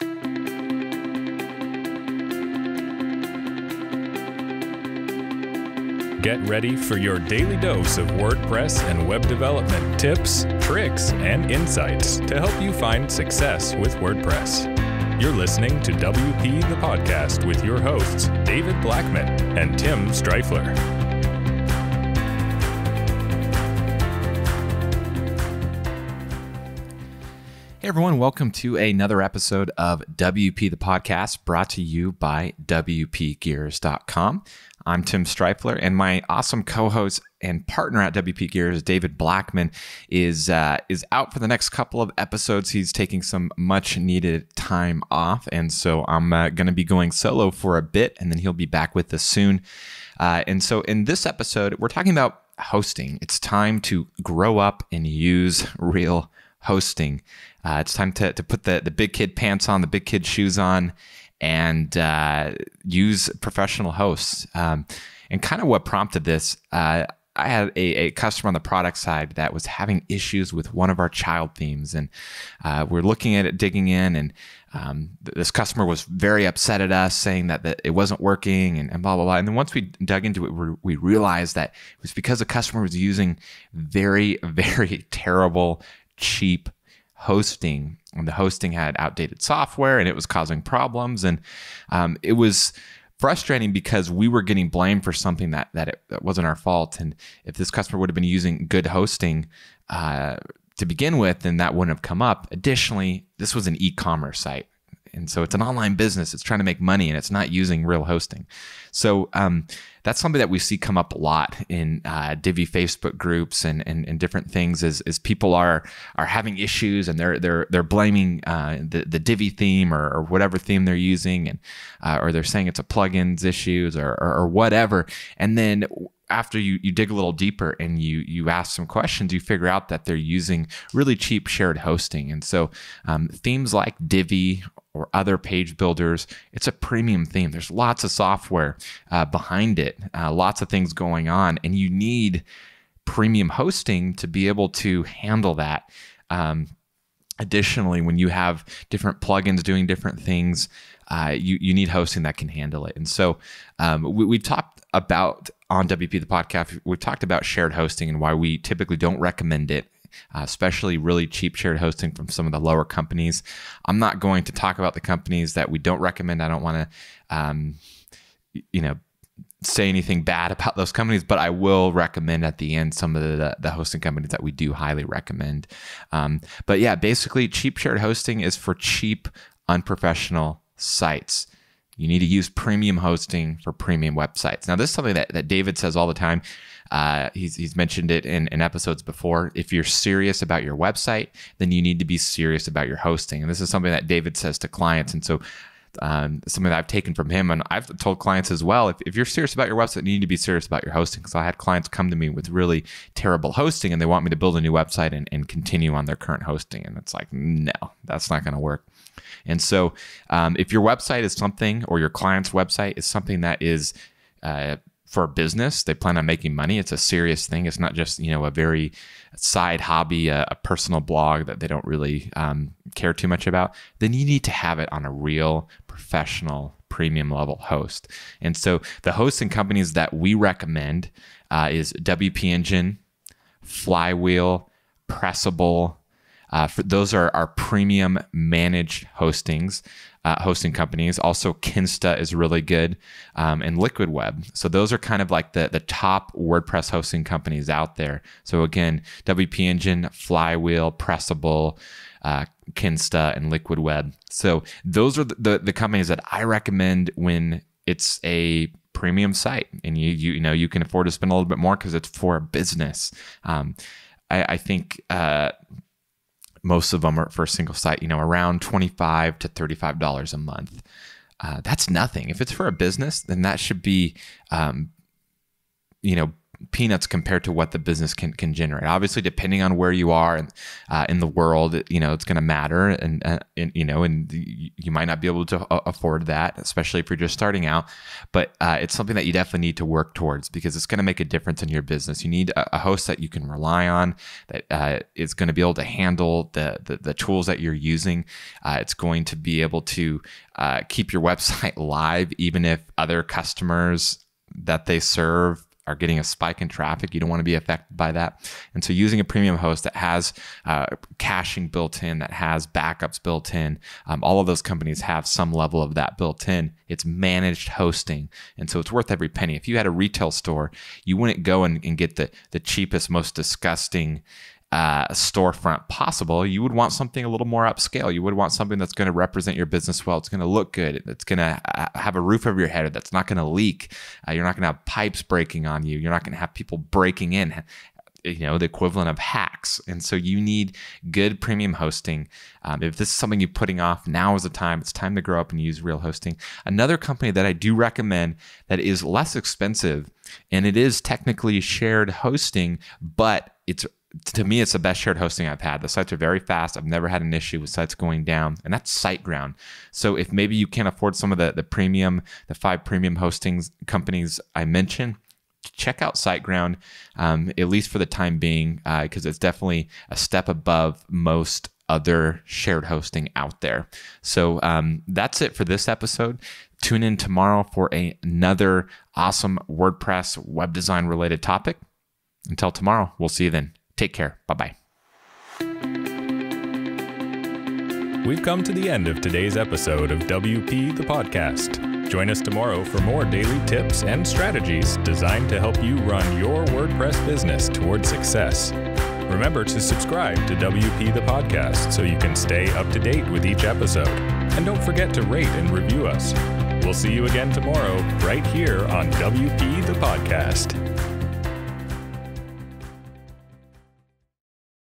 Get ready for your daily dose of WordPress and web development tips, tricks, and insights to help you find success with WordPress. You're listening to WP the Podcast with your hosts, David Blackman and Tim Streifler. Hey everyone, welcome to another episode of WP the Podcast, brought to you by WPGears.com. I'm Tim Streifler, and my awesome co-host and partner at WP Gears, David Blackman, is out for the next couple of episodes. He's taking some much-needed time off, and so I'm going to be going solo for a bit, and then he'll be back with us soon. And so in this episode, we're talking about hosting. It's time to grow up and use real hosting. It's time to put the big kid pants on, the big kid shoes on, and use professional hosts. And kind of what prompted this, I had a customer on the product side that was having issues with one of our child themes. And we're looking at it, digging in, and this customer was very upset at us, saying that it wasn't working and blah, blah, blah. And then once we dug into it, we realized that it was because the customer was using very, very terrible, cheap hosting, and the hosting had outdated software and it was causing problems. And it was frustrating because we were getting blamed for something that wasn't our fault. And if this customer would have been using good hosting to begin with, then that wouldn't have come up. Additionally, this was an e-commerce site. And so it's an online business. It's trying to make money and it's not using real hosting. So that's something that we see come up a lot in Divi Facebook groups and different things is people are having issues and they're blaming the Divi theme or whatever theme they're using, and or they're saying it's a plugins issues or whatever. And then after you dig a little deeper and you ask some questions, you figure out that they're using really cheap shared hosting. And so themes like Divi or other page builders, it's a premium theme. There's lots of software behind it, lots of things going on, and you need premium hosting to be able to handle that. Additionally, when you have different plugins doing different things, you need hosting that can handle it. And so we talked about on WP the Podcast, we talked about shared hosting and why we typically don't recommend it, especially really cheap shared hosting from some of the lower companies. I'm not going to talk about the companies that we don't recommend. I don't want to, say anything bad about those companies, but I will recommend at the end some of the hosting companies that we do highly recommend. But yeah, basically cheap shared hosting is for cheap, unprofessional sites. You need to use premium hosting for premium websites. Now, this is something that David says all the time. He's mentioned it in episodes before. If you're serious about your website, then you need to be serious about your hosting. And this is something that David says to clients. And so something that I've taken from him, and I've told clients as well, if you're serious about your website, you need to be serious about your hosting. Because I had clients come to me with really terrible hosting and they want me to build a new website and continue on their current hosting. And it's like, no, that's not going to work. And so if your website is something, or your client's website is something that is for a business, they plan on making money, it's a serious thing. It's not just, a very side hobby, a personal blog that they don't really care too much about, then you need to have it on a real professional premium level host. And so the hosting companies that we recommend is WP Engine, Flywheel, Pressable. Those are our premium managed hosting companies. Also, Kinsta is really good, and Liquid Web. So those are kind of like the top WordPress hosting companies out there. So again, WP Engine, Flywheel, Pressable, Kinsta, and Liquid Web. So those are the companies that I recommend when it's a premium site and you can afford to spend a little bit more because it's for a business. I think most of them are for a single site, around $25 to $35 a month. That's nothing. If it's for a business, then that should be, peanuts compared to what the business can generate. Obviously, depending on where you are in the world, it's going to matter, and you might not be able to afford that, especially if you're just starting out. But it's something that you definitely need to work towards, because it's going to make a difference in your business. You need a host that you can rely on, that is going to be able to handle the tools that you're using. It's going to be able to keep your website live, even if other customers that they serve are getting a spike in traffic. You don't want to be affected by that. And so using a premium host that has caching built in, that has backups built in, all of those companies have some level of that built in. It's managed hosting. And so it's worth every penny. If you had a retail store, you wouldn't go and get the cheapest, most disgusting storefront possible. You would want something a little more upscale. You would want something that's going to represent your business well. It's going to look good. It's going to have a roof over your head that's not going to leak. You're not going to have pipes breaking on you. You're not going to have people breaking in, the equivalent of hacks. And so you need good premium hosting. If this is something you're putting off, now is the time. It's time to grow up and use real hosting. Another company that I do recommend that is less expensive, and it is technically shared hosting, but to me, it's the best shared hosting I've had. The sites are very fast. I've never had an issue with sites going down, and that's SiteGround. So if maybe you can't afford some of the 5 premium hosting companies I mentioned, check out SiteGround, at least for the time being, because it's definitely a step above most other shared hosting out there. So that's it for this episode. Tune in tomorrow for another awesome WordPress web design related topic. Until tomorrow, we'll see you then. Take care. Bye-bye. We've come to the end of today's episode of WP the Podcast. Join us tomorrow for more daily tips and strategies designed to help you run your WordPress business towards success. Remember to subscribe to WP the Podcast so you can stay up to date with each episode. And don't forget to rate and review us. We'll see you again tomorrow right here on WP the Podcast.